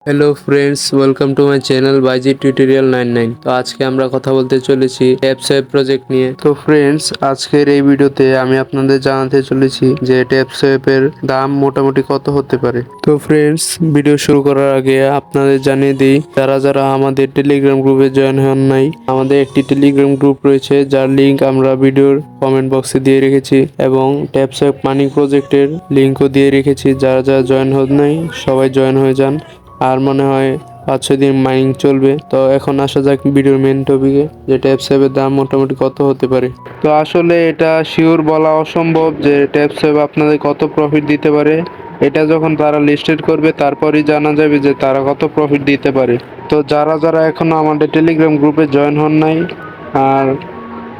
Hello friends, welcome to my channel বাইজি tutorial 99। তো আজকে আমরা কথা বলতে চলেছি ট্যাপসোয়েপ প্রজেক্ট নিয়ে। তো ফ্রেন্ডস, আজকের এই ভিডিওতে আমি আপনাদের জানাতে চলেছি যে ট্যাপসোয়েপের দাম মোটামুটি কত হতে পারে। তো ফ্রেন্ডস, ভিডিও শুরু করার আগে আপনাদের জানিয়ে দিই, যারা যারা আমাদের টেলিগ্রাম গ্রুপে জয়েন হন নাই, আমাদের একটি টেলিগ্রাম গ্রুপ রয়েছে যার লিংক আমরা ভিডিওর কমেন্ট বক্সে দিয়ে রেখেছি এবং ট্যাপসোয়েপ মানি প্রজেক্টের লিংকও দিয়ে রেখেছি। যারা যারা জয়েন হন নাই সবাই জয়েন হয়ে যান। আর মনে হয় 5-6 দিন মাইনিং চলবে। তো এখন আসা যাক ভিডিওর মেন টপিকে, যে ট্যাপসেপের দাম মোটামুটি কত হতে পারে। তো আসলে এটা শিওর বলা অসম্ভব যে ট্যাপসেপ আপনাদের কত প্রফিট দিতে পারে। এটা যখন তারা লিস্টেড করবে তারপরই জানা যাবে যে তারা কত প্রফিট দিতে পারে। তো যারা যারা এখনো আমাদের টেলিগ্রাম গ্রুপে জয়েন হন নাই আর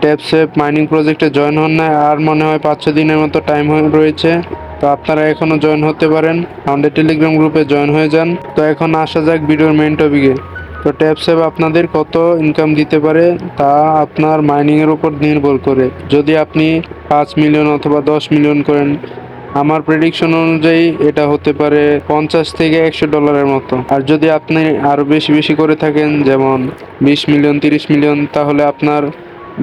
ট্যাপসেপ মাইনিং প্রজেক্টে জয়েন হন নাই, আর মনে হয় 5-6 দিনের মতো টাইম রয়েছে, তো আপনারা এখনো জয়েন হতে পারেন, আমাদের টেলিগ্রাম গ্রুপে জয়েন হয়ে যান। তো এখন আসা যাক ভিডিওর মেইন টপিকে। তো ট্যাপসেপ আপনাদের কত ইনকাম দিতে পারে তা আপনার মাইনিংয়ের উপর নির্ভর করে। যদি আপনি 5 মিলিয়ন অথবা 10 মিলিয়ন করেন, আমার প্রেডিকশন অনুযায়ী এটা হতে পারে $50 থেকে $100 মতো। আর যদি আপনি আরও বেশি বেশি করে থাকেন, যেমন 20 মিলিয়ন 30 মিলিয়ন, তাহলে আপনার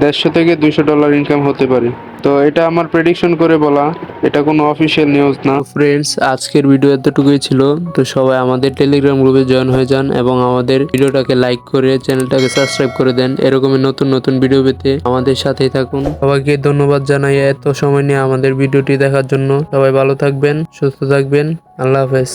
$150 থেকে $200 ইনকাম হতে পারে। তো এটা আমার প্রেডিকশন করে বলা, এটা কোনো অফিসিয়াল নিউজ না। ফ্রেন্ডস, আজকের ভিডিও এতটুকুই ছিল। তো সবাই আমাদের টেলিগ্রাম গ্রুপে জয়েন হয়ে যান এবং আমাদের ভিডিওটাকে লাইক করে চ্যানেলটাকে সাবস্ক্রাইব করে দেন। এরকমই নতুন নতুন ভিডিও পেতে আমাদের সাথেই থাকুন। সবাইকে ধন্যবাদ জানাই এত সময় নিয়ে আমাদের ভিডিওটি দেখার জন্য। সবাই ভালো থাকবেন, সুস্থ থাকবেন। আল্লাহ হাফেজ।